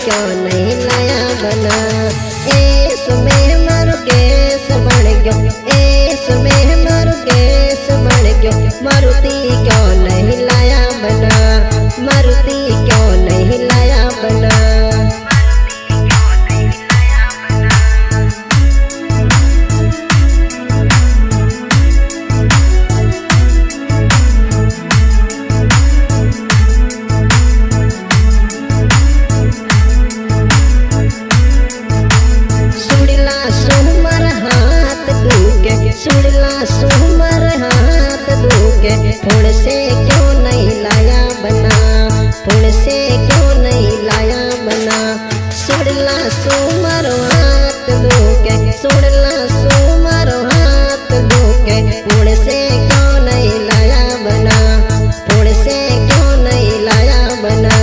क्यों नहीं लाया बना। इसमें मारो गैस बन गयो, इसमें मारो गैस बन गयो। मारुति क्यों नहीं लाया बना, मारुति क्यों नहीं लाया बना। सुड़ला सुमर हाथ दुखे, फुण से क्यों नहीं लाया बना, फुण से क्यों नहीं लाया बना। सुड़ला सुमर हाथ दुखे, सुड़ला सुमर हाथ दुखे, फुण से क्यों नहीं लाया बना, फुण से क्यों नहीं लाया बना।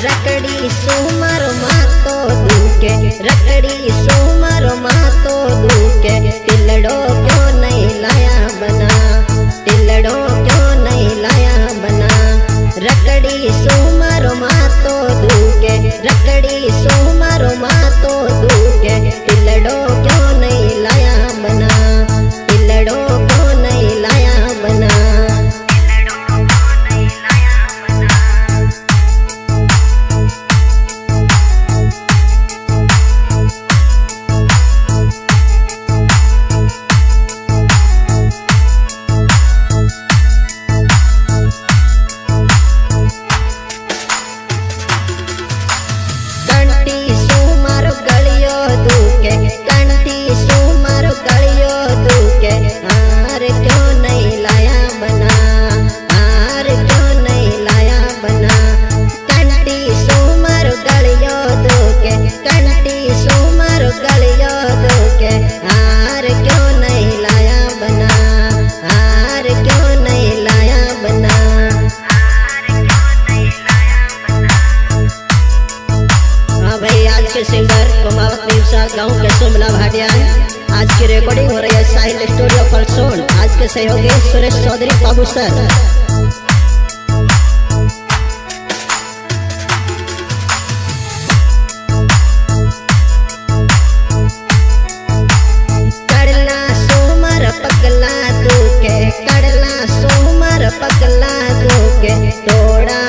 रकड़ी सुमर मातो दुखे, रकड़ी सुमर मातो दुखे। टिलड़ो क्यों नहीं लाया बना, टिलड़ो क्यों नहीं लाया बना। रकड़ी सुमर मातो दुखे, रकड़ी सुमर मातो दुखे। टिलड़ो क्यों नहीं लाया बना, टिलड़ो क्यों नहीं लाया बना। सिंगर कुमावत निवसा गाँव के सुमला भाटिया। आज की रिकॉर्डिंग हो रही है साहिल स्टूडियो फलसोन। आज के सहयोगी सुरेश चौधरी बाबू सर। कड़ला सोमर पगला दुखे, कड़ला सोमर पगला दुखे। तोड़ा